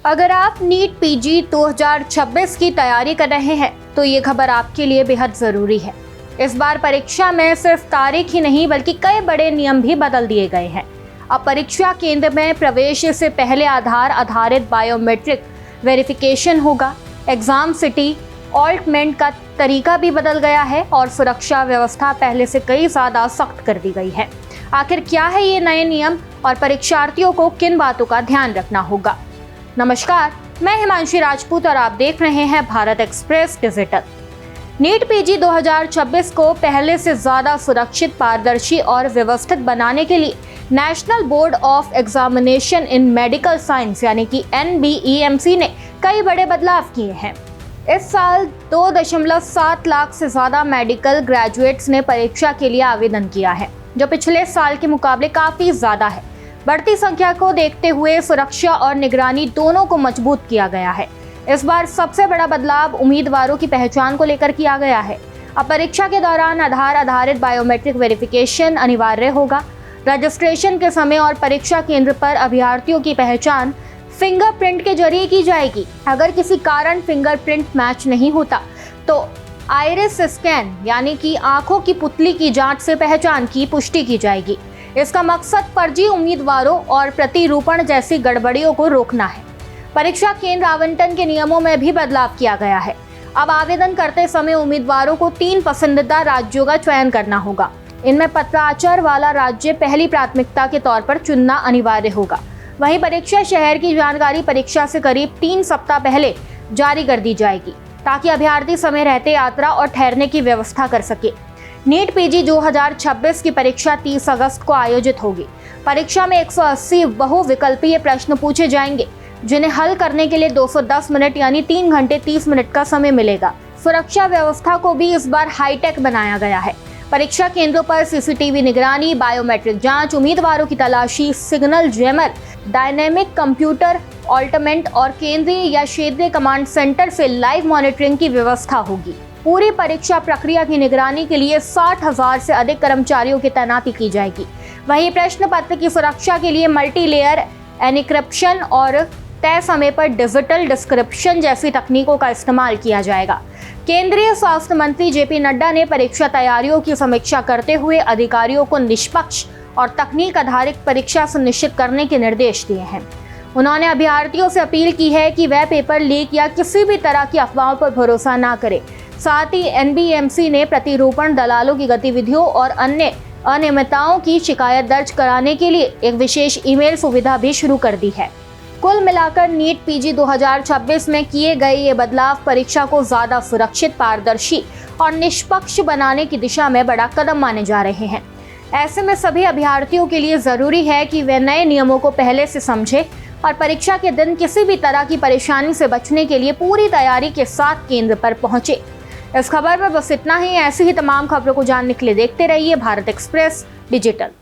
अगर आप NEET PG 2026 की तैयारी कर रहे हैं तो ये खबर आपके लिए बेहद जरूरी है। इस बार परीक्षा में सिर्फ तारीख ही नहीं बल्कि कई बड़े नियम भी बदल दिए गए हैं। अब परीक्षा केंद्र में प्रवेश से पहले आधार आधारित बायोमेट्रिक वेरिफिकेशन होगा। एग्जाम सिटी ऑल्टमेंट का तरीका भी बदल गया है और सुरक्षा व्यवस्था पहले से कई ज्यादा सख्त कर दी गई है। आखिर क्या है ये नए नियम और परीक्षार्थियों को किन बातों का ध्यान रखना होगा? नमस्कार, मैं हिमांशी राजपूत और आप देख रहे हैं Bharat express digital. NEET PG 2026 को पहले से ज्यादा सुरक्षित, पारदर्शी और व्यवस्थित बनाने के लिए national board of examination in medical science यानी कि NBEMC ने कई बड़े बदलाव किए हैं। इस साल 2.7 लाख से ज्यादा मेडिकल ग्रेजुएट्स ने परीक्षा के लिए आवेदन किया है, जो पिछले साल के मुकाबले काफी ज्यादा है। बढ़ती संख्या को देखते हुए सुरक्षा और निगरानी दोनों को मजबूत किया गया है। इस बार सबसे बड़ा बदलाव उम्मीदवारों की पहचान को लेकर किया गया है। अब परीक्षा के दौरान आधार आधारित बायोमेट्रिक वेरिफिकेशन अनिवार्य होगा। रजिस्ट्रेशन के समय और परीक्षा केंद्र पर अभ्यर्थियों की पहचान फिंगरप्रिंट के जरिए की जाएगी। अगर किसी कारण फिंगरप्रिंट मैच नहीं होता तो आइरिस स्कैन यानी कि आंखों की पुतली की जांच से पहचान की पुष्टि की जाएगी। इसका मकसद फर्जी उम्मीदवारों और प्रतिरूपण जैसी गड़बड़ियों को रोकना है। परीक्षा केंद्र आवंटन के नियमों में भी बदलाव किया गया है। अब आवेदन करते समय उम्मीदवारों को 3 पसंदीदा राज्यों का चयन करना होगा। इनमें पत्राचार वाला राज्य पहली प्राथमिकता के तौर पर चुनना अनिवार्य होगा। वहीं परीक्षा शहर की जानकारी परीक्षा से करीब 3 सप्ताह पहले जारी कर दी जाएगी, ताकि अभ्यर्थी समय रहते यात्रा और ठहरने की व्यवस्था कर सके। नीट पीजी 2026 की परीक्षा 30 अगस्त को आयोजित होगी। परीक्षा में 180 बहुविकल्पीय प्रश्न पूछे जाएंगे, जिन्हें हल करने के लिए 210 मिनट यानी 3 घंटे 30 मिनट का समय मिलेगा। सुरक्षा व्यवस्था को भी इस बार हाईटेक बनाया गया है। परीक्षा केंद्रों पर CCTV निगरानी, बायोमेट्रिक जांच, उम्मीदवारों की तलाशी, सिग्नल जैमर, डायनेमिक कंप्यूटर ऑल्टमेंट और केंद्रीय या क्षेत्रीय कमांड सेंटर से लाइव मॉनिटरिंग की व्यवस्था होगी। पूरी परीक्षा प्रक्रिया की निगरानी के लिए 60,000 से अधिक कर्मचारियों की तैनाती की जाएगी। वहीं प्रश्न पत्र की सुरक्षा के लिए मल्टी लेयर एन्क्रिप्शन और तय समय पर डिजिटल डिस्क्रिप्शन जैसी तकनीकों का इस्तेमाल किया जाएगा। केंद्रीय स्वास्थ्य मंत्री JP नड्डा ने परीक्षा तैयारियों की समीक्षा करते हुए अधिकारियों को निष्पक्ष और तकनीक आधारित परीक्षा सुनिश्चित करने के निर्देश दिए हैं। उन्होंने अभ्यर्थियों से अपील की है कि वह पेपर लीक या किसी भी तरह की अफवाहों पर भरोसा न करें। साथ ही NBEMC ने प्रतिरूपण दलालों की गतिविधियों और अन्य अनियमितताओं की शिकायत दर्ज कराने के लिए एक विशेष ईमेल सुविधा भी शुरू कर दी है। कुल मिलाकर नीट पीजी 2026 में किए गए ये बदलाव परीक्षा को ज्यादा सुरक्षित, पारदर्शी और निष्पक्ष बनाने की दिशा में बड़ा कदम माने जा रहे हैं। ऐसे में सभी अभ्यर्थियों के लिए जरूरी है कि वे नए नियमों को पहले से समझें और परीक्षा के दिन किसी भी तरह की परेशानी से बचने के लिए पूरी तैयारी के साथ केंद्र पर पहुंचे। इस खबर में बस इतना ही। ऐसी ही तमाम खबरों को जानने के लिए देखते रहिए भारत एक्सप्रेस डिजिटल।